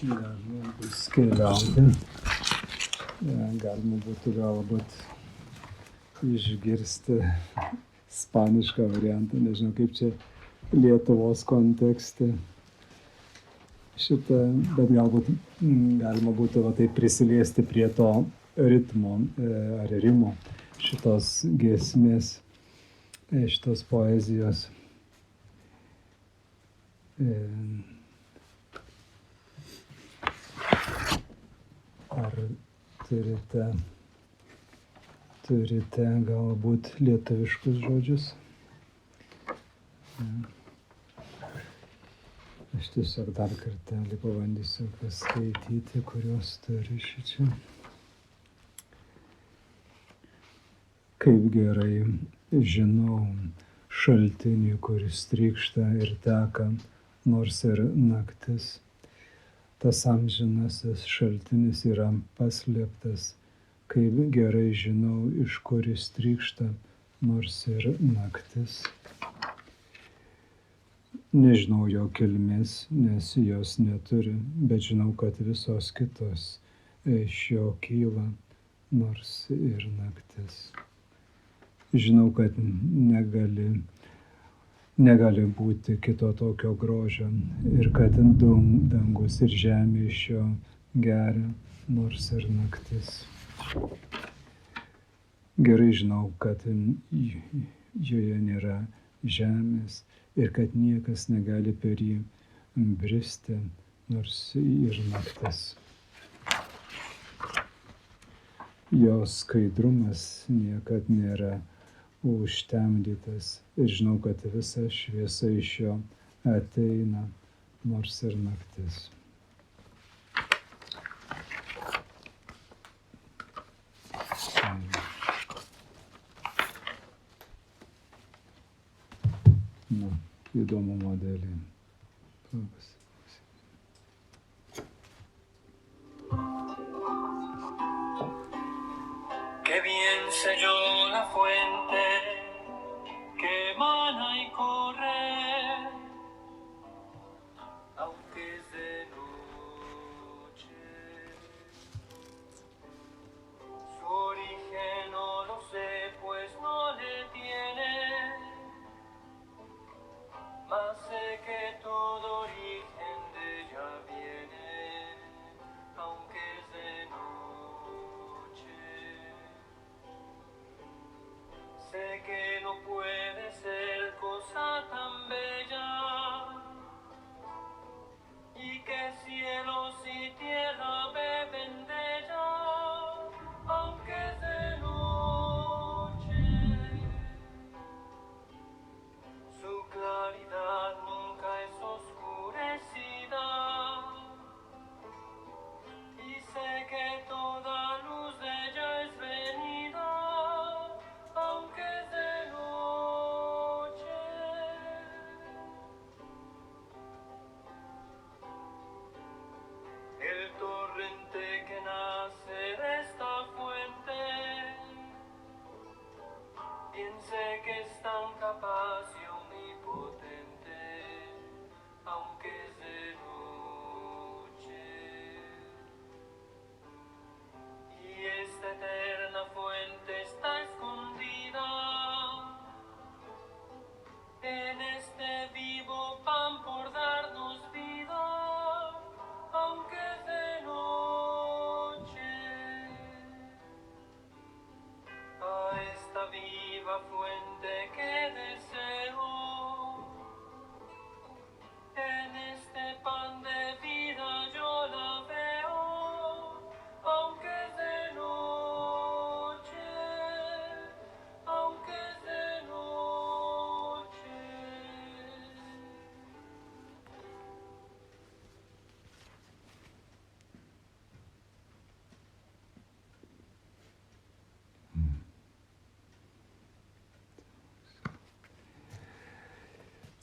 galima bus keliauti. Galima būtų galbūt išgirsti ispanišką variantą, nežinau kaip čia Lietuvos kontekste šitą, bet galbūt galima būtų va, taip prisiliesti prie to ritmo ar rimo šitos giesmės, šitos poezijos. Ar turite galbūt lietuviškus žodžius? Aš tiesiog dar kartelį pabandysiu paskaityti, kuriuos turiu šičia. Kaip gerai žinau šaltinį, kuris trykšta ir teka, nors ir naktis. Tas amžinasis šaltinis yra paslėptas, kaip gerai žinau, iš kur jis trykšta, nors ir naktis. Nežinau jo kilmės, nes jos neturi, bet žinau, kad visos kitos iš jo kyla, nors ir naktis. Žinau, kad negali būti kito tokio grožio ir kad dangus ir žemė iš jo geria, nors ir naktis. Gerai žinau, kad joje nėra žemės ir kad niekas negali per jį bristi, nors ir naktis. Jos skaidrumas niekad nėra užtemdytas ir žinau, kad visa šviesa iš jo ateina, nors ir naktis. Įdomumo dėlį. Qué bien selló la fuente que emana y corre, aunque es de noche. Su origen no lo sé, pues no le tiene, mas sé que todo origen de ella viene, aunque es de noche. Sé que no puede ser cosa tan bella, y que cielos y tierra beben de ella, aunque es de noche. Su claridad nunca es oscurecida, y sé que toda luz de ella es venida, aunque es de noche. El torrente que nace de esta fuente, bien sé que es tan capaz y omnipotente, aunque es de noche. Y esta eterna fuente está escondida en este vivo pan por darnos vida, aunque es de noche. A esta viva fuente que deseo, en este pan de vida yo la veo, aunque es de noche, aunque es de noche.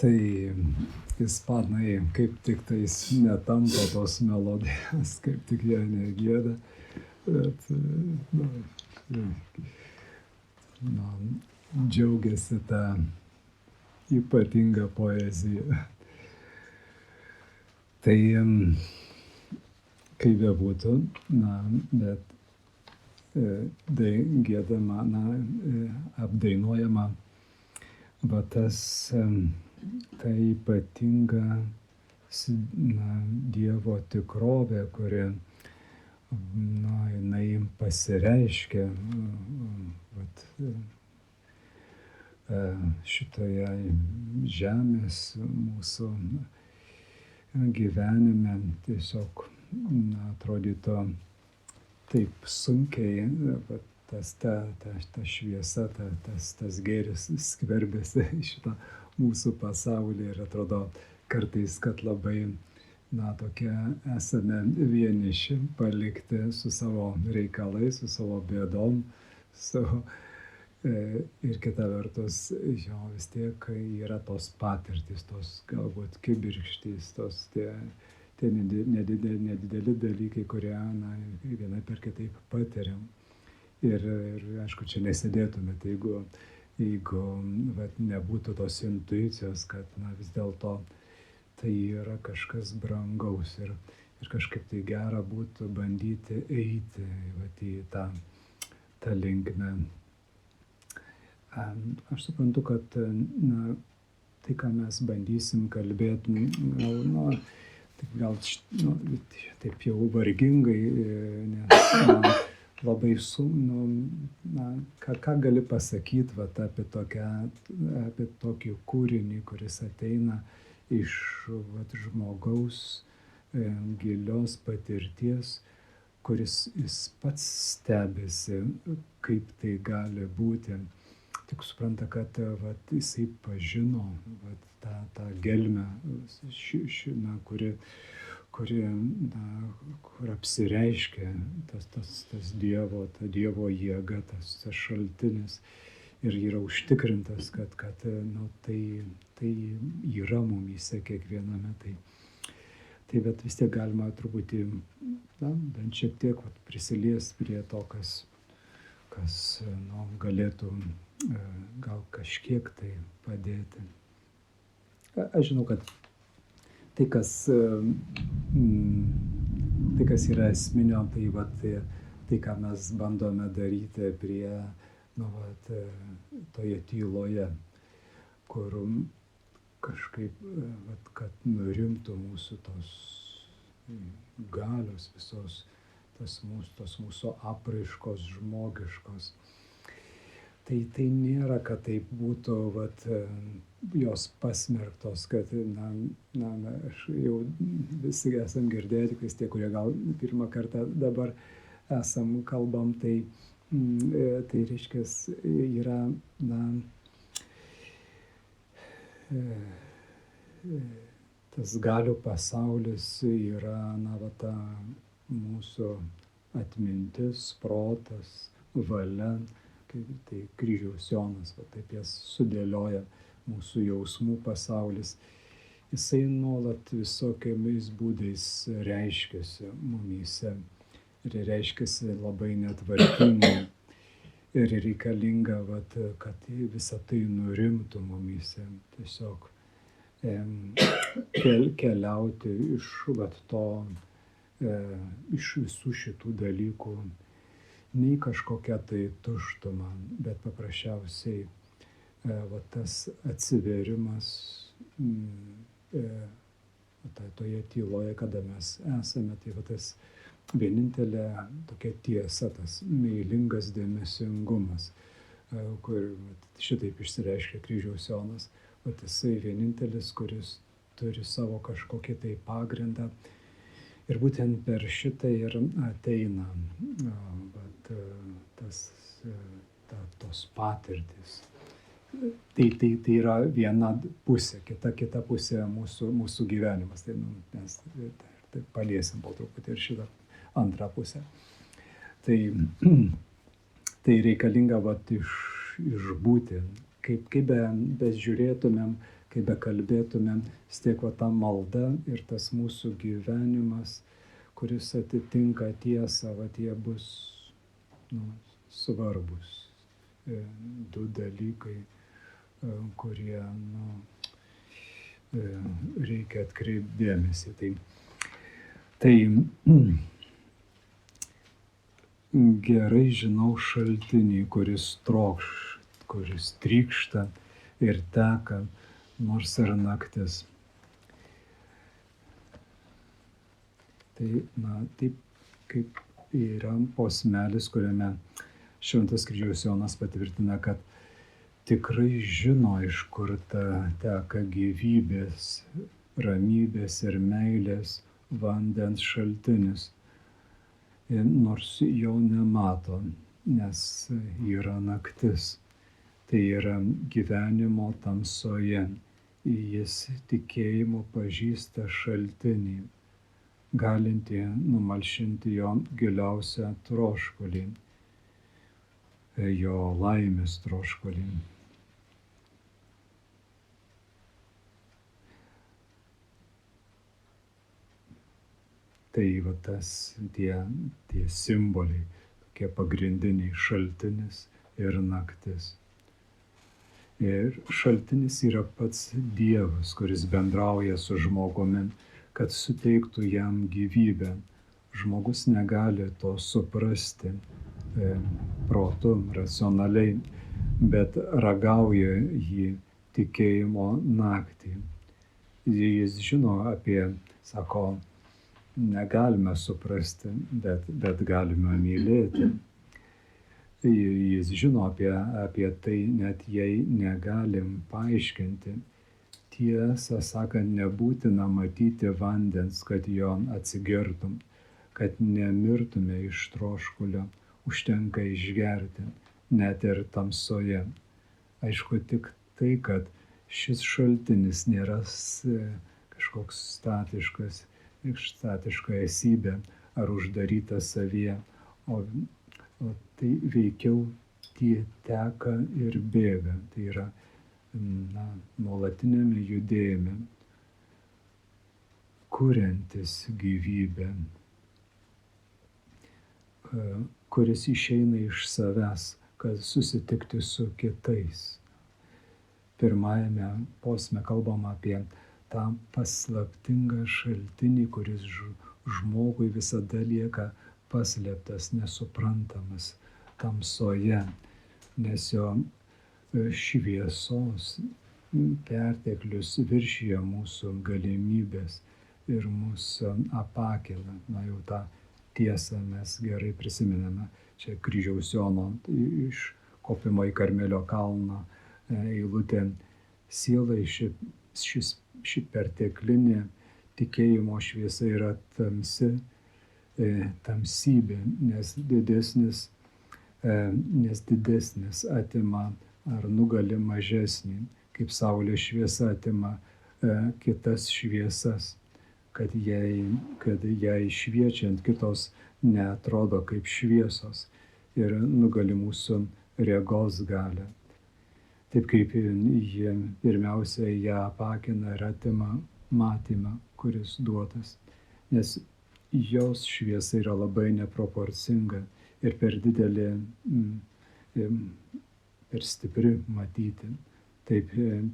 Tai ispanai kaip tik tais netampa tos melodijos, kaip tik ją negėda, bet džiaugiasi tą ypatingą poeziją. Tai kaip bebūtų, bet giedama, apdainuojama va ta ypatinga Dievo tikrovė, kuri jinai pasireiškia šitoje žemės mūsų gyvenime. Tiesiog atrodytų taip sunkiai, ta šviesa, tas gėris skverbiasi į šitą mūsų pasaulį ir atrodo kartais, kad labai tokie esame vieniši, palikti su savo reikalais, su savo bėdom, ir kita vertus, vis tiek yra tos patirtys, tos galbūt kibirkštys, tie nedideli dalykai, kurie vienaip per kitaip patiriam. Ir aišku, čia nesėdėtumėte, jeigu nebūtų tos intuicijos, kad vis dėlto tai yra kažkas brangaus ir kažkaip tai gera būtų bandyti eiti į tą linkmę. Aš suprantu, kad tai, ką mes bandysim kalbėti, gal taip jau vargingai, nes labai ką gali pasakyti apie tokį kūrinį, kuris ateina iš žmogaus gilios patirties, kuris jis pats stebisi, kaip tai gali būti. Tik supranta, kad jisai pažino tą gelmę, kur apsireiškia tas Dievo jėga, tas šaltinis ir yra užtikrintas, kad tai yra mumyse kiekviename. Tai bet vis tiek galima truputį, bent šiek tiek prisilies prie to, kas galėtų gal kažkiek tai padėti. Aš žinau, kad tai, kas yra esminio, tai ką mes bandome daryti prie, toje tyloje, kur kažkaip, kad nurimtų mūsų tos galios visos, tos mūsų apraiškos žmogiškos. Tai nėra, kad tai būtų jos pasmerktos, kad aš jau visi esam girdėję, tik tie, kurie gal pirmą kartą dabar kalbam, tai reiškia, yra tas galių pasaulis, yra ta mūsų atmintis, protas, valia. Tai kryžiaus Jonas, taip jas sudėlioja mūsų jausmų pasaulis. Jisai nuolat visokiamis būdais reiškiasi mumyse ir reiškiasi labai netvarkingai. Ir reikalinga, kad visa tai nurimtų mumyse. Tiesiog keliauti iš iš visų šitų dalykų. Nei kažkokia tai tuštuma, bet paprasčiausiai tas atsiverimas toje tyloje, kada mes esame, tai tas vienintelė tokia tiesa, tas meilingas dėmesingumas, kur šitaip išsireiškia kryžiaus Jonas, jisai vienintelis, kuris turi savo kažkokį tai pagrindą. Ir būtent per šitą ir ateina tos patirtis. Tai yra viena pusė, kita pusė mūsų gyvenimas. Tai mes paliesim po truputį ir šitą antrą pusę. Tai reikalinga išbūti, kaip bežiūrėtumėm, kaip bekalbėtumėm, vis tiek ta malda ir tas mūsų gyvenimas, kuris atitinka tiesą, jie bus svarbus. Du dalykai, kurie reikia atkreipti dėmesį. Tai gerai žinau šaltinį, kuris trykšta ir teka, nors ir naktis. Tai, taip kaip yra posmelis, kuriame Šventas Kryžiaus Jonas patvirtina, kad tikrai žino, iš kur teka gyvybės, ramybės ir meilės vandens šaltinis. Nors jo nemato, nes yra naktis. Tai yra gyvenimo tamsoje. Jis tikėjimo pažįsta šaltinį, galinti numalšinti jo giliausią troškulį, jo laimės troškulį. Tai va tie simboliai, tokie pagrindiniai šaltinis ir naktis. Ir šaltinis yra pats Dievas, kuris bendrauja su žmogumi, kad suteiktų jam gyvybę. Žmogus negali to suprasti protu, racionaliai, bet ragauja jį tikėjimo naktį. Jis žino apie, sako, negalime suprasti, bet galime mylėti. Jis žino apie tai, net jei negalim paaiškinti. Tiesą sakant, nebūtina matyti vandens, kad jo atsigertum, kad nemirtume iš troškulio, užtenka išgerti, net ir tamsoje. Aišku, tik tai, kad šis šaltinis nėra kažkoks statiška esybė ar uždaryta savyje, o tai veikiau tie teka ir bėga. Tai yra nuolatinėme judėjime, kuriantis gyvybę, kuris išeina iš savęs, kad susitikti su kitais. Pirmajame posme kalbama apie tą paslaptingą šaltinį, kuris žmogui visada lieka paslėptas, nesuprantamas tamsoje, nes jo šviesos perteklius viršija mūsų galimybės ir mūsų apakina. Jau tą tiesą mes gerai prisimename. Čia Kryžiaus Jono iš kopimo į Karmelio kalną eilutė. Sielai ši perteklinė tikėjimo šviesa yra tamsybė, nes didesnis atima ar nugali mažesnį, kaip saulės šviesa atima kitas šviesas, kad jai šviečiant kitos neatrodo kaip šviesos ir nugali mūsų regos galią. Taip kaip jie pirmiausia ją apakina ir atima matymą, kuris duotas, nes jos šviesa yra labai neproporcinga ir per didelė, per stipri matyti. Taip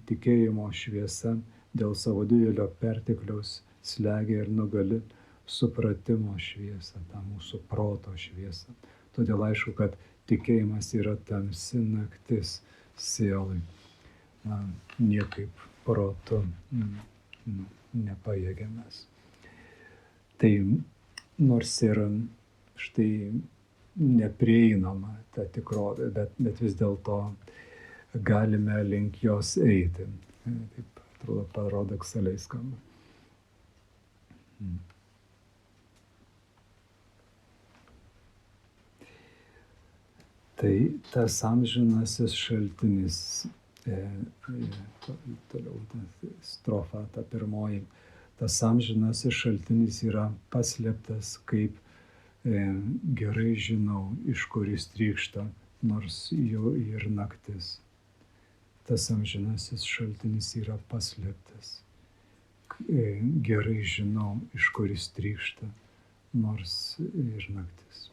tikėjimo šviesa dėl savo didelio pertekliaus slegia ir nugali supratimo šviesą, tą mūsų proto šviesą. Todėl aišku, kad tikėjimas yra tamsi naktis sielai. Niekaip protu nepajėgiamas. Tai nors ir štai neprieinama ta tikrovė, bet vis dėlto galime link jos eiti. Taip atrodo paradoksaliai skamba. Tai tas amžinasis šaltinis, toliau strofa ta pirmoji, tas amžinasis šaltinis yra paslėptas, kaip gerai žinau, iš kur jis trykšta, nors jau ir naktis. Tas amžinasis šaltinis yra paslėptas. Gerai žinau, iš kur jis trykšta, nors ir naktis.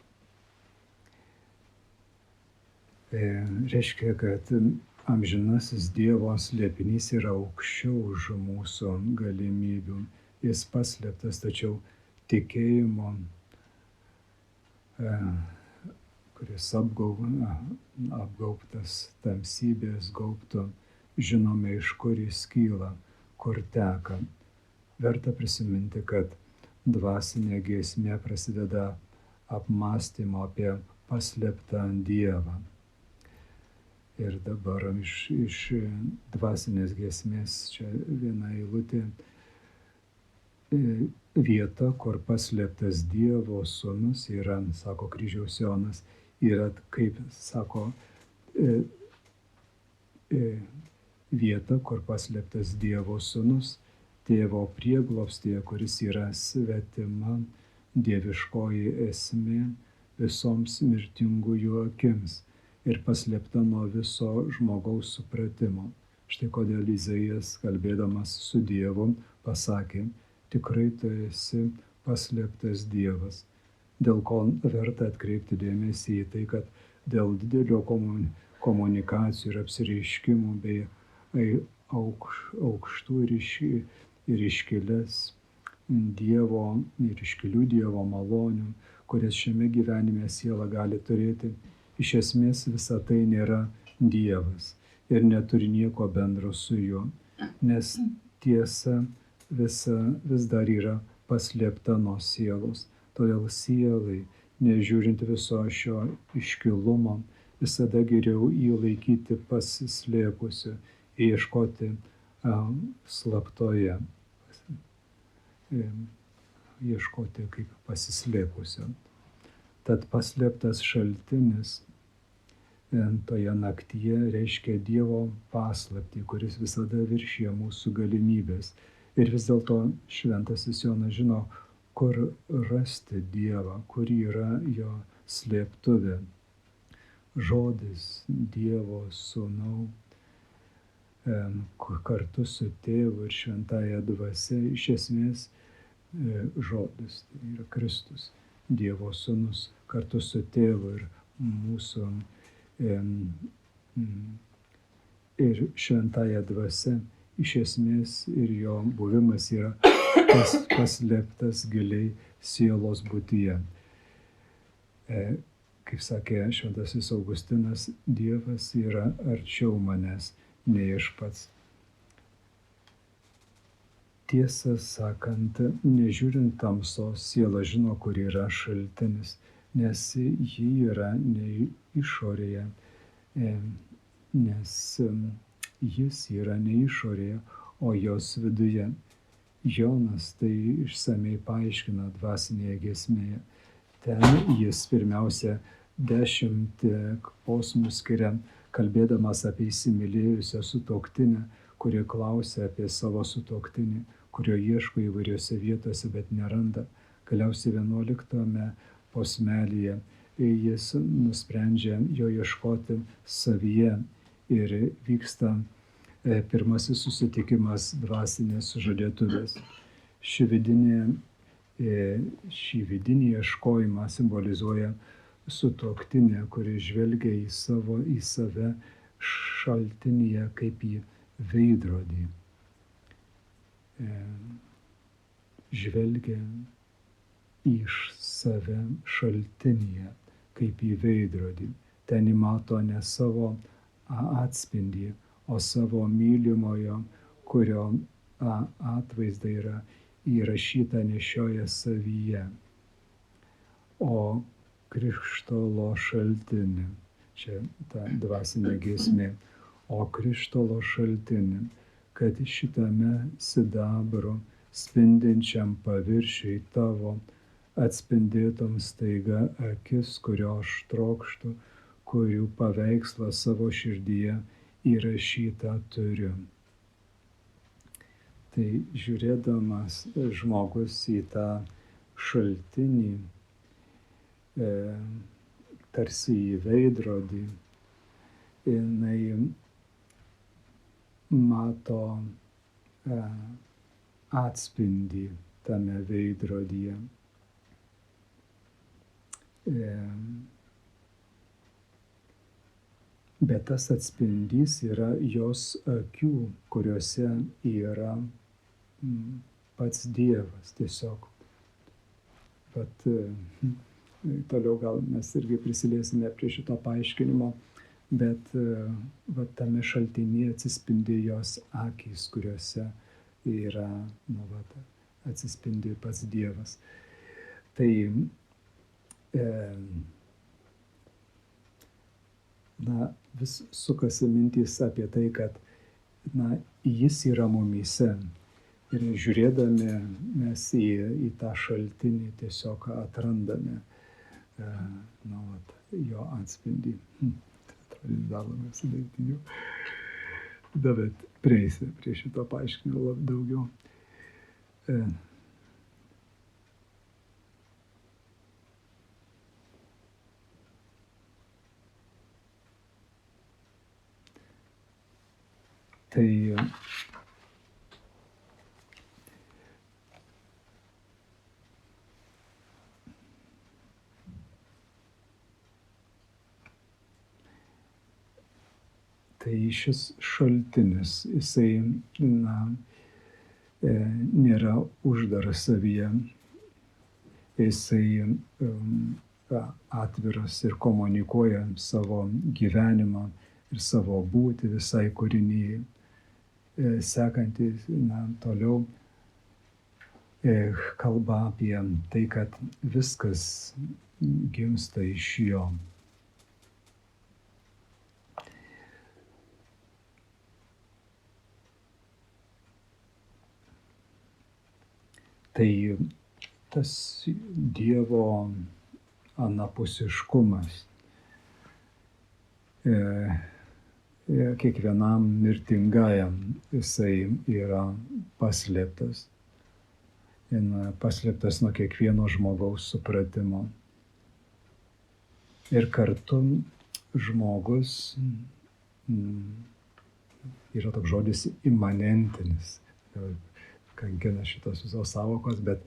Reiškia, kad amžinasis Dievo slėpinys yra aukščiau už mūsų galimybių. Jis paslėptas, tačiau tikėjimo kuris apgaubtas tamsybės gaubto, žinome, iš kur jis kyla, kur teka. Verta prisiminti, kad dvasinė giesmė prasideda apmąstymo apie paslėptą Dievą. Ir dabar iš dvasinės giesmės čia viena eilutė. Vieta, kur paslėptas Dievo sūnus yra, sako kryžiaus Jonas, yra, kaip sako, vieta, kur paslėptas Dievo sūnus, tėvo prieglobstyje, kuris yra svetima dieviškoji esmė visoms mirtingųjų akims ir paslėpta nuo viso žmogaus supratimo. Štai kodėl Izaijas, kalbėdamas su Dievu, pasakė, tikrai tu esi paslėptas Dievas, dėl ko verta atkreipti dėmesį į tai, kad dėl didelio komunikacijų ir apsireiškimų bei aukštų ir iškilių Dievo malonių, kurias šiame gyvenime siela gali turėti, iš esmės visa tai nėra Dievas ir neturi nieko bendro su juo, nes tiesa vis dar yra paslėpta nuo sielos. Todėl sielai, nežiūrint viso šio iškilumo, visada geriau jį laikyti pasislėpusiu, ieškoti slaptoje, ieškoti kaip pasislėpusio. Tad paslėptas šaltinis toje naktyje reiškia Dievo paslaptį, kuris visada viršija mūsų galimybės. Ir vis dėlto šventasis Jonas žino, kur rasti Dievą, kur yra jo slėptuvė. Žodis Dievo sūnau kartu su tėvu ir šventąja dvasia iš esmės žodis, tai yra Kristus, Dievo sūnus kartu su tėvu ir mūsų ir šventąja dvasia. Iš esmės ir jo buvimas yra paslėptas giliai sielos būtyje. Kaip sakė šventasis Augustinas, Dievas yra arčiau manęs, nei aš pats. Tiesą sakant, nežiūrint tamsos, siela žino, kur yra šaltinis, nes ji yra ne išorėje, nes jis yra ne išorėje, o jos viduje. Jonas tai išsamei paaiškina dvasinėje giesmėje. Ten jis pirmiausia 10 posmų skiria, kalbėdamas apie įsimylėjusią sutuoktinę, kuri klausia apie savo sutuoktinį, kurio ieško įvairiose vietose, bet neranda. Galiausiai 11 posmelyje jis nusprendžia jo ieškoti savyje ir vyksta pirmasis susitikimas dvasinės sužadėtuvės. Šį vidinį ieškojimą simbolizuoja sutuoktinė, kuri žvelgia į save šaltinyje kaip į veidrodį. Žvelgia į save šaltinyje kaip į veidrodį. Ten įmato ne savo atspindį, o savo mylimojo, kurio atvaizda yra įrašyta nešioja savyje. O krištolo šaltinį, čia ta dvasinė giesmė, o krištolo šaltinį, kad šitame sidabro spindinčiam paviršiui tavo atspindėtum staiga akis, kurio aš trokštu, kurių paveikslą savo širdyje įrašytą turiu. Tai žiūrėdamas žmogus į tą šaltinį, tarsi į veidrodį, jinai mato atspindį tame veidrodyje. Bet tas atspindys yra jos akių, kuriuose yra pats Dievas tiesiog. Vat toliau gal mes irgi prisiliesime prie šito paaiškinimo, bet va, tame šaltinyje atsispindi jos akys, kuriuose yra, nu, va, atsispindi pats Dievas. Tai na, vis sukasi mintys apie tai, kad na, jis yra mumyse. Ir žiūrėdami mes į tą šaltinį tiesiog atrandame nu, vat, jo atspindį. Tai dar labai sudėtinių. Bet prieisi prie šito paaiškinimo daugiau. Tai šis šaltinis, jisai na, nėra uždaras savyje, jisai atviras ir komunikuoja savo gyvenimą ir savo būtį visai kūrinyje. Sekantys toliau kalba apie tai, kad viskas gimsta iš jo. Tai tas Dievo anapusiškumas kiekvienam mirtingajam jisai yra paslėptas. Paslėptas nuo kiekvieno žmogaus supratimo. Ir kartu žmogus, yra toks žodis imanentinis, kankina šitos visos sąvokos, bet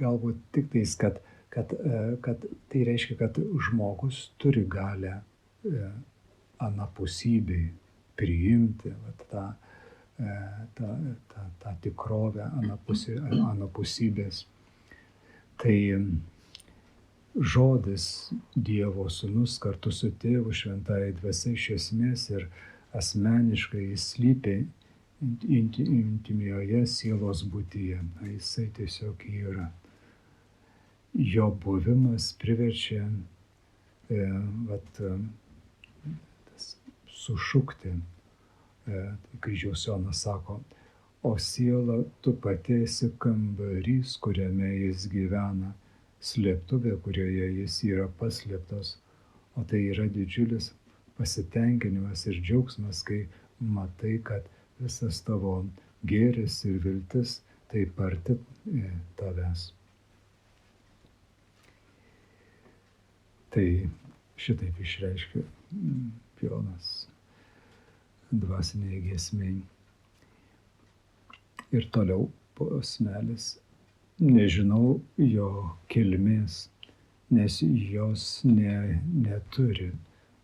galbūt tik tais, kad tai reiškia, kad žmogus turi galę anapusybei priimti tą tikrovę anapusybės. Tai žodis Dievo Sūnus kartu su Tėvu Šventąja Dvasia iš esmės ir asmeniškai jis slypi intimioje sielos būtyje. Jisai tiesiog yra. Jo buvimas priverčia sušukti. Kryžiaus Jonas sako, o siela, tu pati esi kambarys, kuriame jis gyvena, slėptuvė, kurioje jis yra paslėptas. O tai yra didžiulis pasitenkinimas ir džiaugsmas, kai matai, kad visas tavo gėris ir viltis taip arti tavęs. Tai šitaip išreiškia Jonas dvasinėje giesmėje. Ir toliau posmelis. Nežinau jo kilmės, nes jos neturi,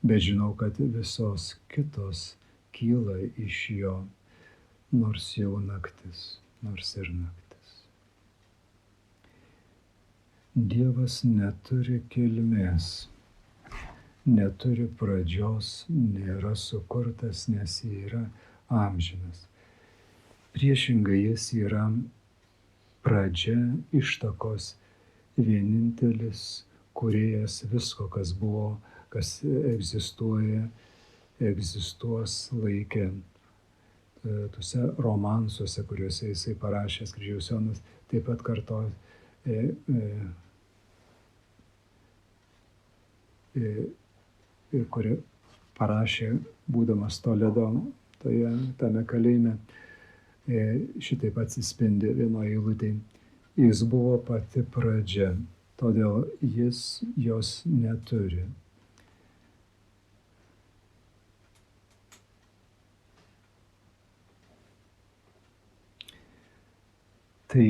bet žinau, kad visos kitos kyla iš jo, nors jau naktis, nors ir naktis. Dievas neturi kilmės, neturi pradžios, nėra sukurtas, nes jis yra amžinas. Priešingai jis yra pradžia, ištakos, vienintelis kūrėjas visko, kas buvo, kas egzistuoja, egzistuos laike. Tuose romansuose, kuriuose jisai parašęs, Kryžiaus Jonas taip pat kartoja, kuri parašė, būdamas Toledo, tame kalėjime, šitaip atsispindi vienoje eilutėje. Jis buvo pati pradžia, todėl jis jos neturi. Tai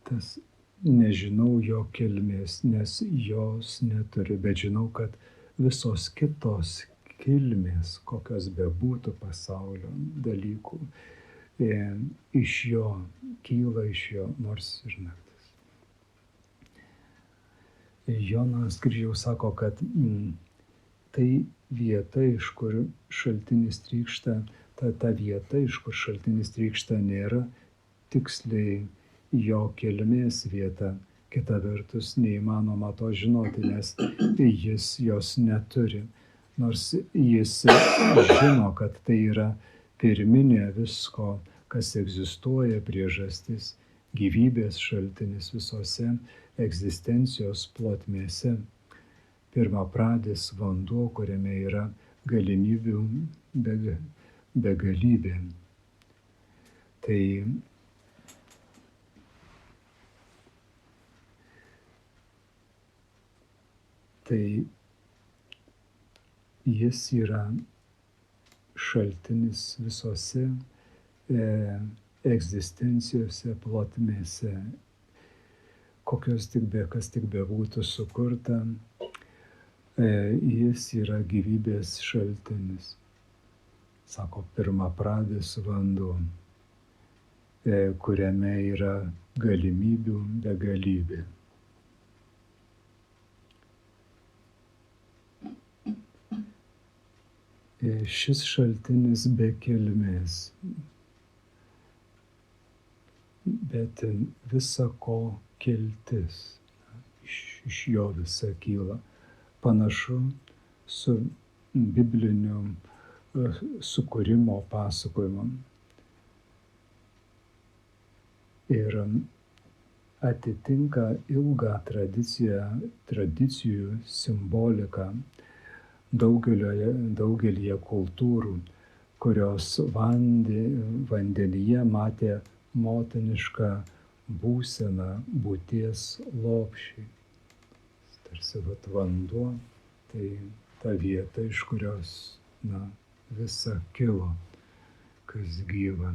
tas nežinau jo kilmės, nes jos neturi, bet žinau, kad visos kitos kilmės, kokios bebūtų pasaulio dalykų, iš jo kyla, iš jo, nors ir naktis. Jonas Kryžiaus sako, kad tai vieta, iš kur šaltinis trykšta, ta vieta, iš kur šaltinis trykšta, nėra tiksliai jo kilmės vieta. Kita vertus, neįmanoma to žinoti, nes jis jos neturi. Nors jis žino, kad tai yra pirminė visko, kas egzistuoja, priežastis, gyvybės šaltinis visose egzistencijos plotmėse. Pirmapradis vanduo, kuriame yra galimybių begalybė. Tai jis yra šaltinis visose egzistencijose plotmėse, kas tik bebūtų sukurta, jis yra gyvybės šaltinis. Sako, pirmapradis vanduo, kuriame yra galimybių begalybė. Šis šaltinis be kilmės, bet visa ko kiltis, iš jo visa kyla. Panašu su bibliniu sukūrimo pasakojimu. Ir atitinka ilgą tradicijų simboliką daugelyje kultūrų, kurios vandenyje matė motinišką būseną, būties lopšį. Tarsi vanduo, tai ta vieta, iš kurios visa kilo, kas gyva.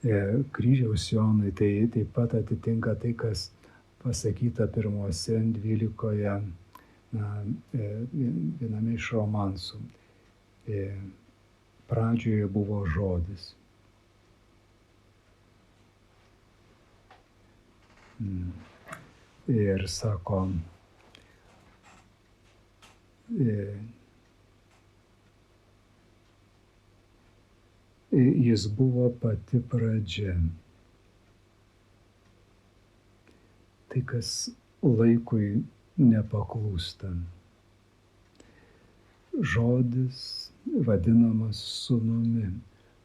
Kryžiaus Jonui tai taip pat atitinka tai, kas pasakyta pirmose 12 viename iš romansų. Pradžioje buvo žodis. Ir sako, jis buvo pati pradžia. Tai, kas laikui nepaklūsta. Žodis vadinamas sūnumi,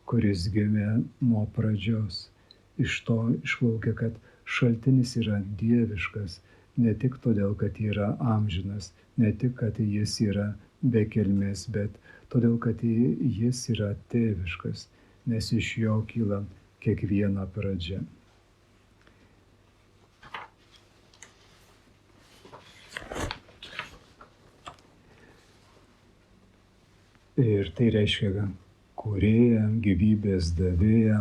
kuris gimė nuo pradžios. Iš to išplaukia, kad šaltinis yra dieviškas, ne tik todėl, kad yra amžinas, ne tik, kad jis yra be kilmės, bet todėl, kad jis yra tėviškas, nes iš jo kyla kiekviena pradžia. Ir tai reiškia kūrėją, gyvybės davėją,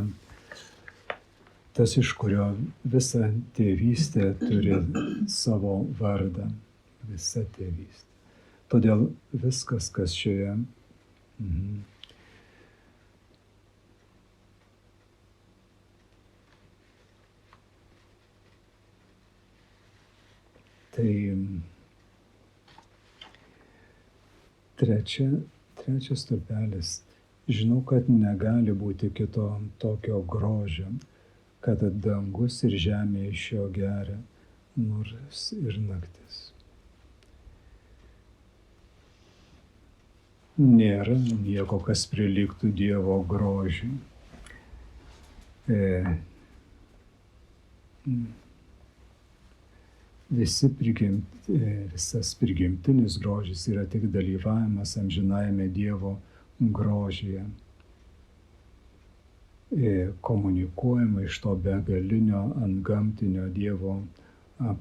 tas, iš kurio visa tėvystė turi savo vardą, visa tėvystė. Todėl viskas, kas šioje tai trečias stulpelis. Žinau, kad negali būti kito tokio grožio, kad dangus ir žemė iš jo geria, nors ir naktis. Nėra nieko, kas prilygtų Dievo grožiui. Visas prigimtinis grožis yra tik dalyvavimas amžinajame Dievo grožyje. Komunikuojama iš to begalinio antgamtinio Dievo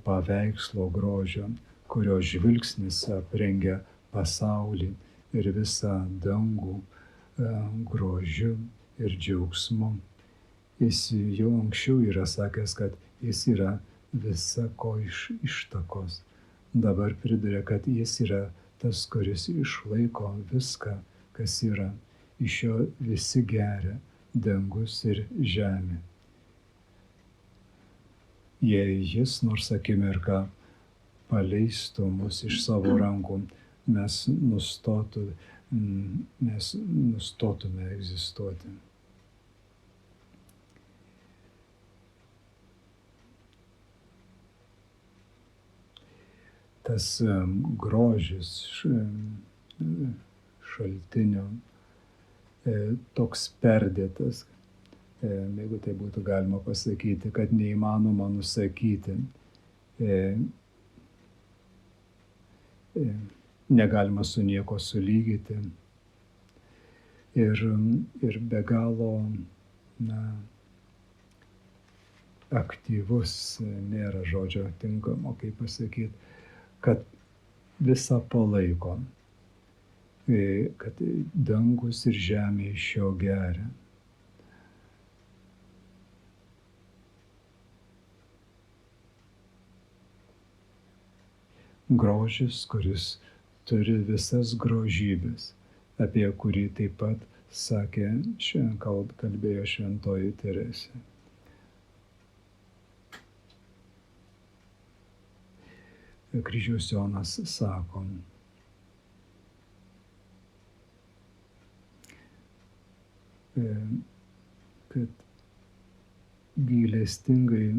paveikslo grožio, kurio žvilgsnis aprengia pasaulį ir visą dangų grožiu ir džiaugsmu. Jis jau anksčiau yra sakęs, kad jis yra visa ko ištakos. Dabar priduria, kad jis yra tas, kuris išlaiko viską, kas yra. Iš jo visi geria, dangus ir žemė. Jei jis nors akimirką paleistų mus iš savo rankų, mes nustotume egzistuoti. Tas grožis šaltinio toks perdėtas, jeigu tai būtų galima pasakyti, kad neįmanoma nusakyti, negalima su nieko sulygyti ir be galo aktyvus, nėra žodžio tinkamo, kaip pasakyti, kad visą palaiko, kad dangus ir žemė iš jo geria. Grožis, kuris turi visas grožybės, apie kurį taip pat sakė, kalbėjo šventoji Teresė. Kryžiaus Jonas sako, kad gailestingai,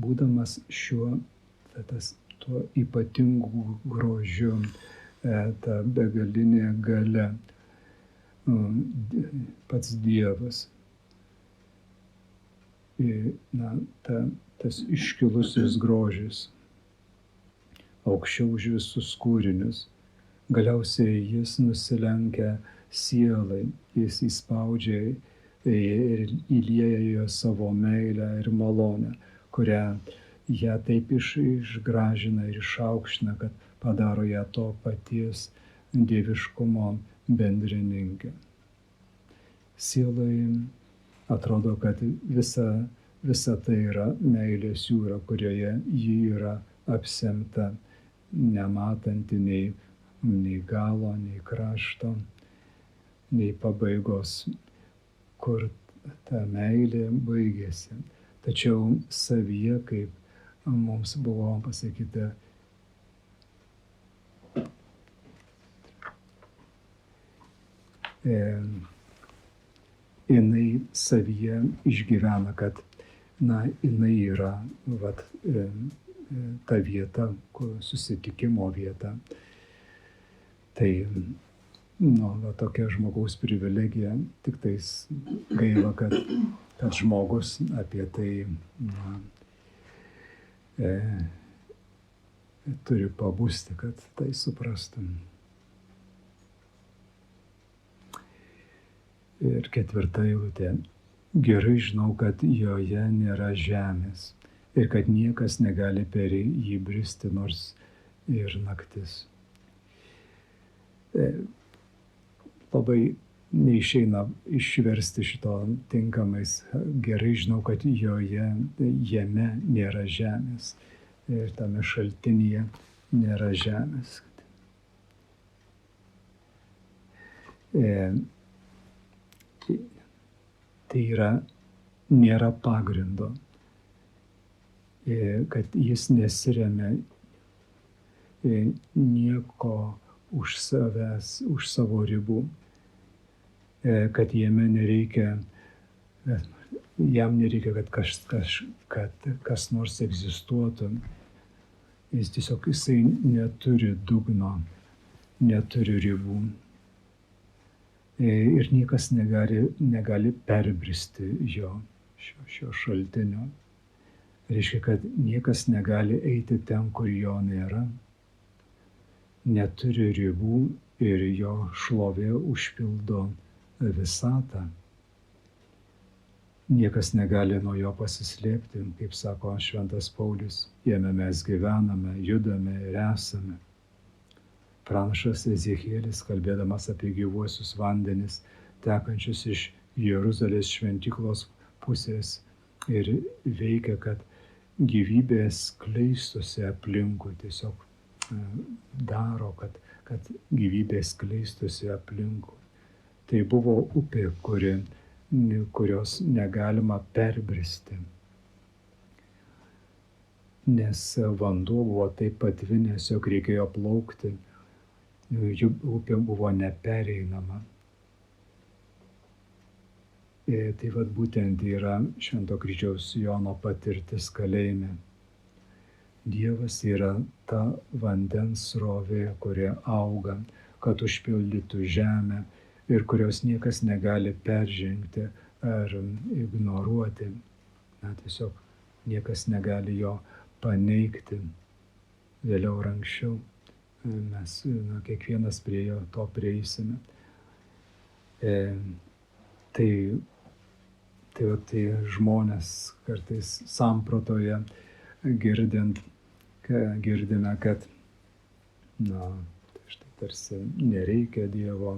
būdamas tuo ypatingu grožiu, ta begalinė galia, pats Dievas, tas iškilusis grožis, aukščiau už visus kūrinius, galiausiai jis nusilenkia sielai, jis įspaudžia ir įlieja jo savo meilę ir malonę, kurią ją taip išgražina ir išaukština, kad padaro ją to paties dieviškumo bendrininkę. Sielai atrodo, kad visa tai yra meilės jūra, kurioje ji yra apsemta, nematanti nei galo, nei krašto, nei pabaigos, kur ta meilė baigėsi. Tačiau savyje, kaip mums buvo pasakyta, jinai savyje išgyvena, kad jinai yra ta vieta, susitikimo vieta. Tai tokia žmogaus privilegija, tik tais gaila, kad žmogus apie tai turi pabusti, kad tai suprastum. Ir 4 eilutė. Gerai žinau, kad joje nėra žemės ir kad niekas negali per jį bristi, nors ir naktis. Labai neišeina išversti šito tinkamais. Gerai žinau, kad jame nėra žemės ir tame šaltinyje nėra žemės. Tai nėra pagrindo, kad jis nesiremia nieko už savo ribų, kad jam nereikia, kad kas nors egzistuotų. Jisai neturi dugno, neturi ribų. Ir niekas negali perbristi šio šaltinio. Reiškia, kad niekas negali eiti ten, kur jo nėra, neturi ribų ir jo šlovė užpildo visatą. Niekas negali nuo jo pasislėpti, kaip sako šventas Paulius, jame mes gyvename, judame ir esame. Pranašas Ezechielis, kalbėdamas apie gyvuosius vandenis, tekančius iš Jeruzalės šventyklos pusės, ir veikia, kad gyvybė skleistųsi aplinkui, tiesiog daro, kad gyvybė skleistųsi aplinkui. Tai buvo upė, kuri kurios negalima perbristi. Nes vanduo buvo taip patvinęs, jog reikėjo plaukti, upė buvo nepereinama. Tai vat būtent yra Švento Kryžiaus Jono patirtis kalėjime. Dievas yra ta vandens srovė, kuri auga, kad užpildytų žemę ir kurios niekas negali peržengti ar ignoruoti. Tiesiog niekas negali jo paneigti. Vėliau ar anksčiau mes kiekvienas prie jo to prieisime. Tai žmonės kartais samprotoje girdime, kad štai tarsi nereikia Dievo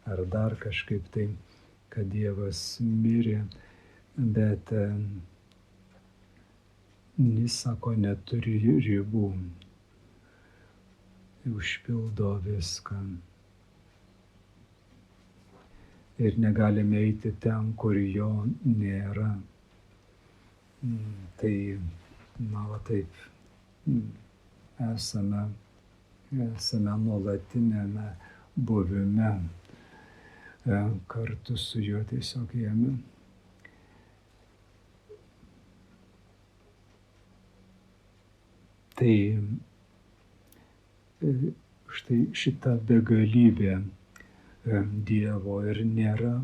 ar dar kažkaip tai, kad Dievas mirė, bet jis sako, neturi ribų, užpildo viską. Ir negalime eiti ten, kur jo nėra. Tai, taip, esame nuolatinėme buvime kartu su juo tiesiog jame. Tai štai šita begalybė Dievo ir nėra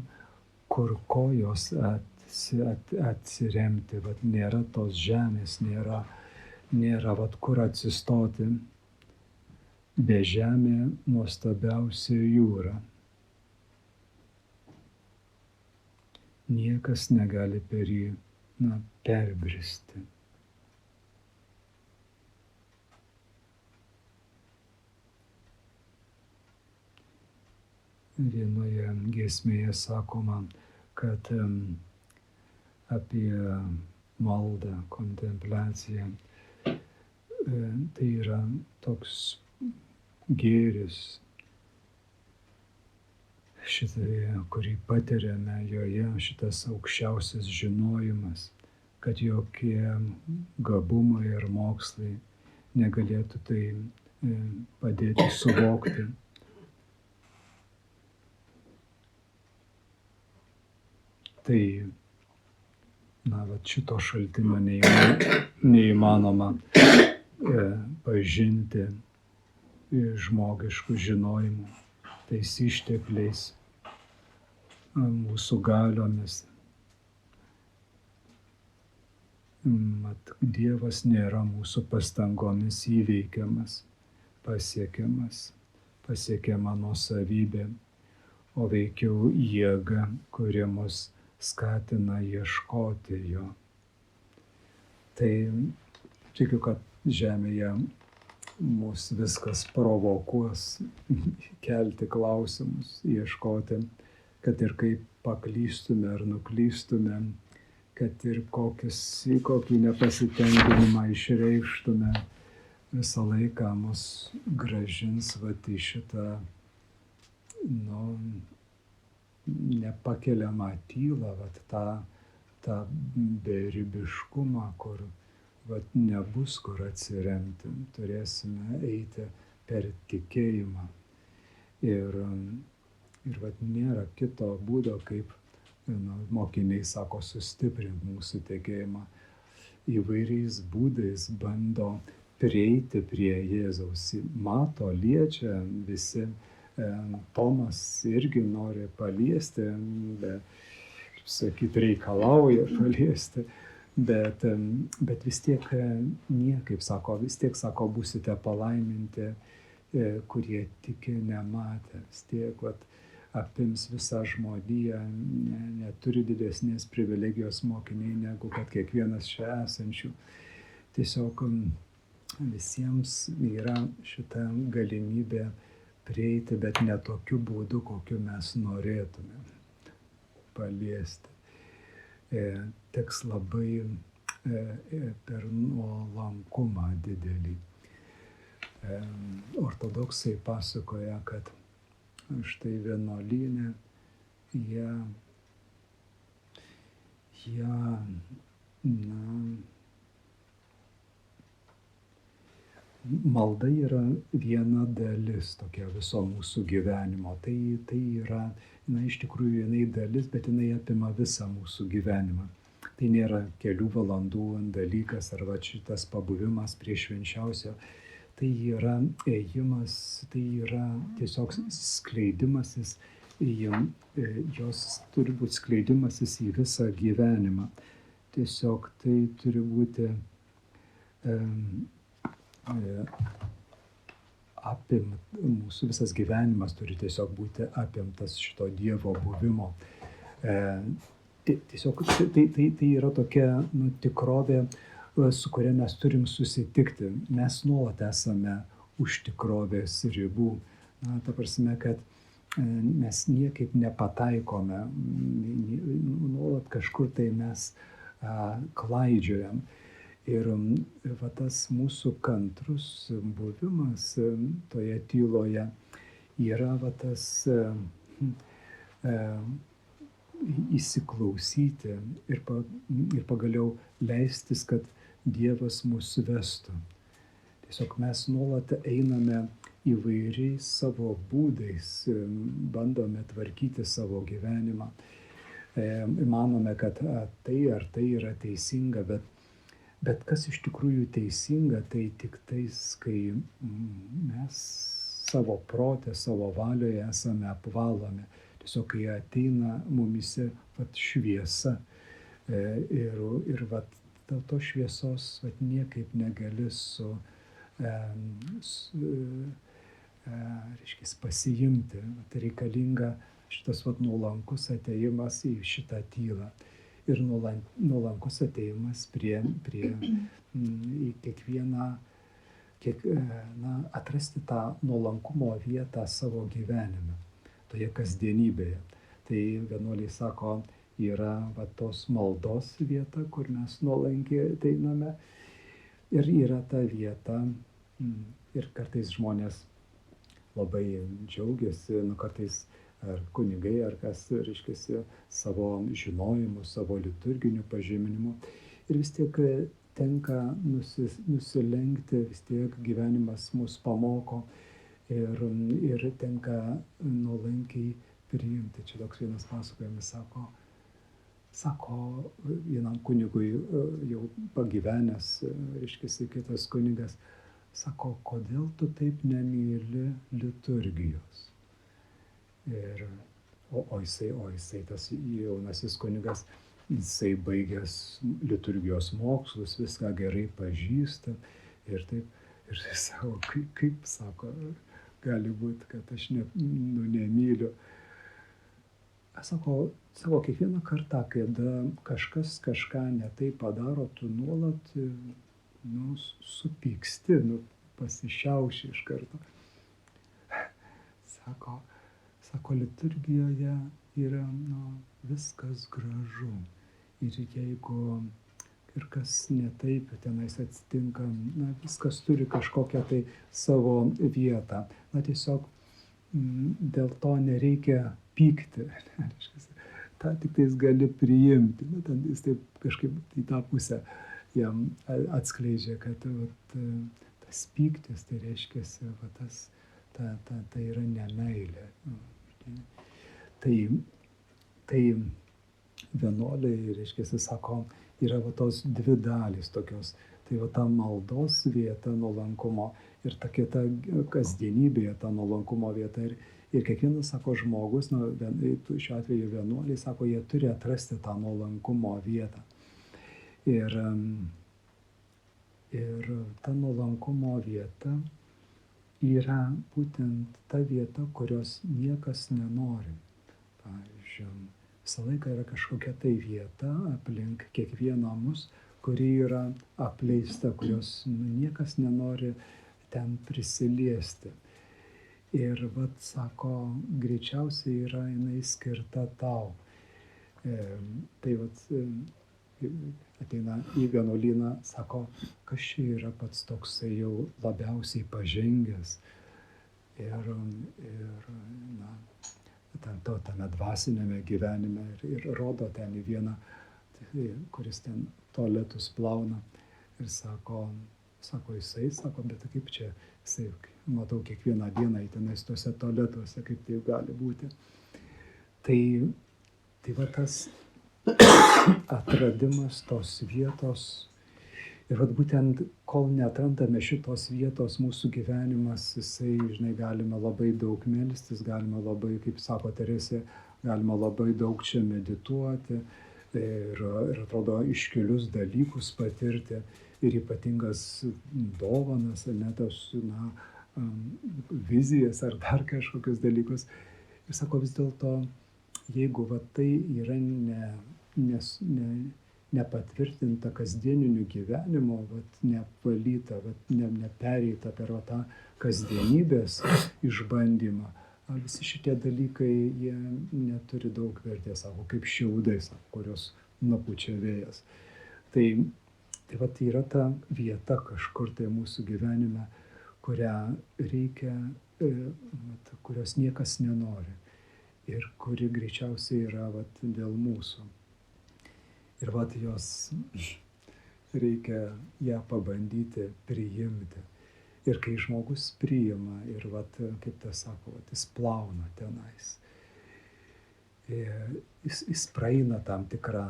kur kojos atsiremti, nėra tos žemės, nėra kur atsistoti. Bežemė nuostabiausia jūra. Niekas negali per jį perbristi. Vienoje giesmėje sakoma, kad apie maldą, kontempliaciją, tai yra toks gėris, kurį patiriame joje, šitas aukščiausias žinojimas, kad jokie gabumai ir mokslai negalėtų tai padėti suvokti. Tai, šito šaltinio neįmanoma pažinti žmogiškų žinojimų, tais ištekliais, mūsų galiomis. Dievas nėra mūsų pastangomis įveikiamas, pasiekiama nuosavybė, o veikiau jėga, kuri mus skatina ieškoti jo. Tai tikiu, kad žemėje mus viskas provokuos kelti klausimus, ieškoti, kad ir kaip paklystume ar nuklystume, kad ir kokį nepasitenkinimą išreikštume, visą laiką mus grąžins į šitą nepakeliamą tylą, tą beribiškumą, kur nebus kur atsiremti, turėsime eiti per tikėjimą. Ir nėra kito būdo, kaip mokiniai sako, sustiprinti mūsų tikėjimą. Įvairiais būdais bando prieiti prie Jėzaus. Mato, liečia visi. Tomas irgi nori paliesti, reikalauja paliesti, bet vis tiek niekaip, vis tiek, būsite palaiminti, kurie tiki nematę, vis tiek apims visą žmoniją, neturi didesnės privilegijos mokiniai, negu kad kiekvienas čia esančių. Tiesiog visiems yra šita galimybė prieiti, bet ne tokiu būdu, kokiu mes norėtume paliesti. Teks labai per nuolankumą didelį. Ortodoksai pasakoja, kad štai vienuolyne jie jie, na, malda yra viena dalis tokia viso mūsų gyvenimo. Tai yra, na, iš tikrųjų jinai dalis, bet jinai apima visą mūsų gyvenimą. Tai nėra kelių valandų dalykas ar va šitas pabuvimas prie švenčiausio. Tai yra ėjimas, tai yra tiesiog skleidimasis, jos turi būti skleidimasis į visą gyvenimą. Tiesiog tai turi būti mūsų visas gyvenimas turi tiesiog būti apimtas šito Dievo buvimo. Tiesiog tai yra tokia tikrovė, su kuria mes turim susitikti. Mes nuolat esame už tikrovės ribų. Na, ta prasme, kad mes niekaip nepataikome, nuolat kažkur tai mes klaidžiojam. Ir va tas mūsų kantrus buvimas toje tyloje yra va tas įsiklausyti ir pagaliau leistis, kad Dievas mus vestų. Tiesiog mes nuolat einame įvairiais savo būdais, bandome tvarkyti savo gyvenimą. Manome, kad tai ar tai yra teisinga, bet kas iš tikrųjų teisinga, tai tik tais, kai mes savo protę, savo valioje esame apvalomi. Tiesiog kai ateina mumise šviesa ir to šviesos niekaip negali pasiimti. Reikalinga šitas nuolankus atėjimas į šitą tylą. Ir nuolankus atėjimas prie į kiekvieną, atrasti tą nuolankumo vietą savo gyvenime, toje kasdienybėje. Tai vienuoliai sako, yra tos maldos vieta, kur mes nuolankiai ateiname, ir yra ta vieta, ir kartais žmonės labai džiaugiasi, kartais ar kunigai, ar kas, reiškiasi, savo žinojimu, savo liturginiu pažyminimu. Ir vis tiek tenka nusilenkti, vis tiek gyvenimas mus pamoko ir tenka nuolankiai priimti. Čia toks vienas pasakojimas sako vienam kunigui jau pagyvenęs, reiškiasi, kitas kunigas, sako, kodėl tu taip nemyli liturgijos? O jisai tas jaunasis kunigas, jisai baigęs liturgijos mokslus, viską gerai pažįsta ir taip, ir jis sako, kaip sako, gali būti, kad aš nemyliu. Sako, kiekvieną kartą, kada kažkas kažką ne taip padaro, tu nuolat supyksti, pasišiauši iš karto. Sako, liturgijoje yra viskas gražu. Ir jeigu ir kas ne taip tenais atsitinka, viskas turi kažkokią tai savo vietą. Tiesiog dėl to nereikia pykti. tą tiktais gali priimti. Nu, ten jis taip kažkaip į tą pusę jam atskleidžia, kad tas pyktis, tai reiškia, tai yra nemeilė. Tai vienuoliai, reiškia, sako, yra tos dvi dalys tokios. Tai ta maldos vieta nuolankumo ir ta kita kasdienybėje ta nuolankumo vieta. Ir kiekvienas, sako, žmogus, šiuo atveju vienuoliai, sako, jie turi atrasti tą nuolankumo vietą. Ir ta nuolankumo vieta yra būtent ta vieta, kurios niekas nenori. Pavyzdžiui, visą laiką yra kažkokia tai vieta aplink kiekvieną mus, kuri yra apleista, kurios niekas nenori ten prisiliesti. Ir sako, greičiausiai yra jinai skirta tau. Tai ateina į vienuolyną, sako, kas čia yra pats toksai jau labiausiai pažengęs. Ir tame dvasinėme gyvenime ir rodo ten į vieną kuris ten tualetus plauna. Ir sako, jisai, bet kaip čia, jisai, matau kiekvieną dieną į tenais tuose tualetuose, kaip tai gali būti. Tai va tas atradimas tos vietos. Ir vat būtent, kol neatrandame šitos vietos, mūsų gyvenimas, jisai, galime labai daug melstis, galime labai, kaip sako Teresė, galime labai daug čia medituoti ir atrodo iškilius dalykus patirti ir ypatingas dovanas, tos, vizijas ar dar kažkokius dalykus. Ir sako, vis dėlto, jeigu va tai yra nepatvirtinta kasdieniniu gyvenimu, nevalyta, nepereita per tą kasdienybės išbandymą, visi šitie dalykai, jie neturi daug vertės, sako, kaip šiaudai, kurios nupučia vėjas. Tai yra ta vieta kažkur tai mūsų gyvenime, kurią reikia, kurios niekas nenori ir kuri greičiausiai yra dėl mūsų. Ir jos reikia ją pabandyti priimti. Ir kai žmogus priima ir kaip tas sako, jis plauna tenais. Jis praeina tam tikrą,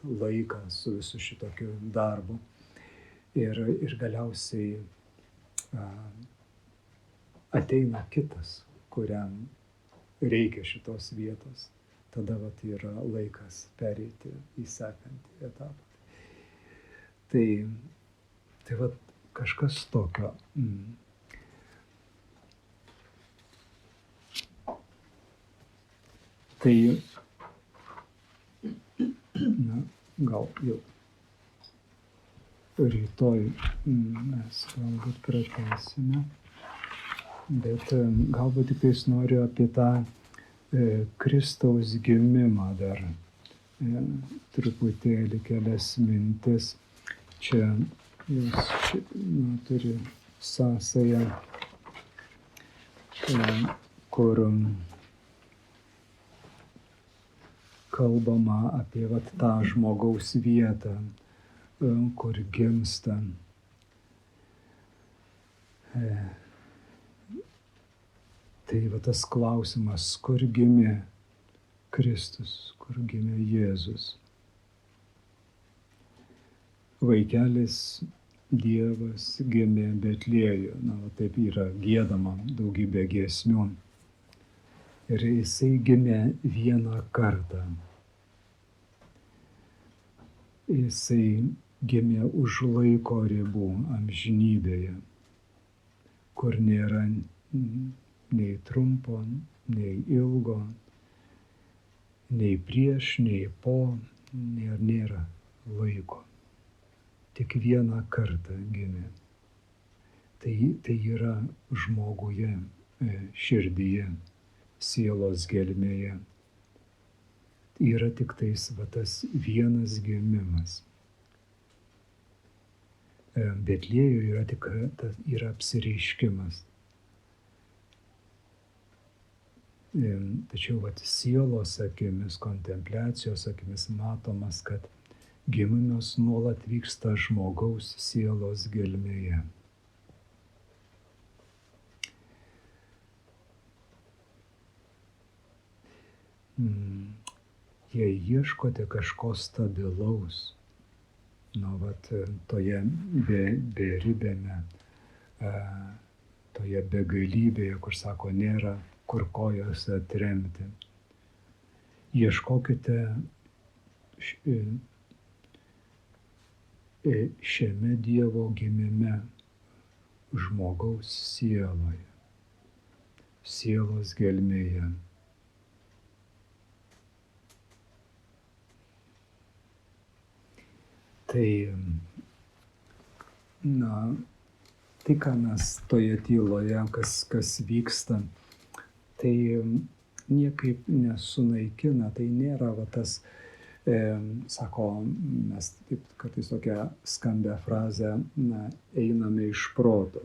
laiką su visu šitokiu darbu. Ir galiausiai ateina kitas, kuriam reikia šitos vietos. Tada yra laikas pereiti į sekantį etapą. Tai kažkas tokio. Tai, gal jau rytoj mes galbūt pratęsime, bet galbūt tik tais noriu apie tą Kristaus gimimą dar truputėlį kelias mintis. Čia jis turi sąsają, kur kalbama apie tą žmogaus vietą, kur gimsta. Tai tas klausimas, kur gimė Kristus, kur gimė Jėzus. Vaikelis Dievas gimė Betliejuje, taip yra giedama daugybė giesmių. Ir jisai gimė vieną kartą. Jisai gimė už laiko ribų amžinybėje, kur nėra nei trumpo, nei ilgo, nei prieš, nei po, nėra laiko. Tik vieną kartą gimė. Tai yra žmoguje, širdyje, sielos gelmėje. Yra tik tais tas vienas gimimas. Betliejuje yra apsireiškimas. Tačiau sielos akimis, kontempliacijos akimis matomas, kad gimimas nuolat vyksta žmogaus sielos gelmėje. Jei ieškote kažko stabilaus, toje beribėme, toje begalybėje, kur sako, nėra kur kojos atremti. Ieškokite šiame Dievo gimime žmogaus sieloje, sielos gelmėje. Tai, tai ką mes toje tyloje, kas vyksta, tai niekaip nesunaikina, tai nėra tas, sako, mes taip kartais tokią skambę frazę, einame iš proto,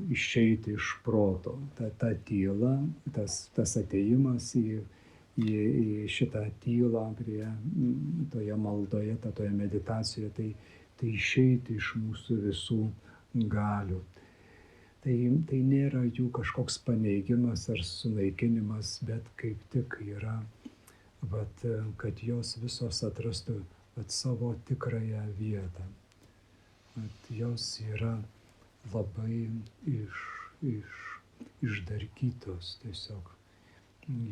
išeiti iš proto. Ta tyla, tas atėjimas į į šitą tylą, toje maldoje, toje meditacijoje, tai išeiti iš mūsų visų galių. Tai nėra jų kažkoks paneigimas ar sunaikinimas, bet kaip tik yra, kad jos visos atrastų savo tikrąją vietą. Jos yra labai išdarkytos tiesiog.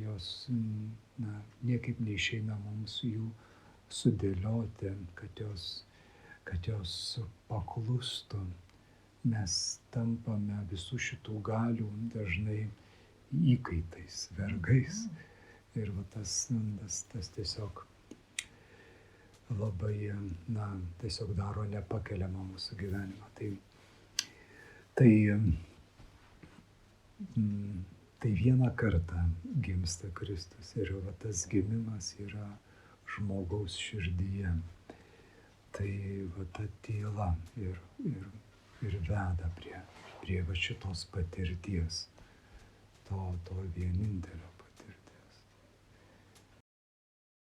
Jos niekaip neišeina mums jų sudėlioti, kad jos paklustų. Mes tampame visų šitų galių dažnai įkaitais, vergais. Ir tas tiesiog labai, tiesiog daro nepakeliamą mūsų gyvenimą. Tai vieną kartą gimsta Kristus ir tas gimimas yra žmogaus širdyje. Tai ta tyla ir veda prie šitos patirties, to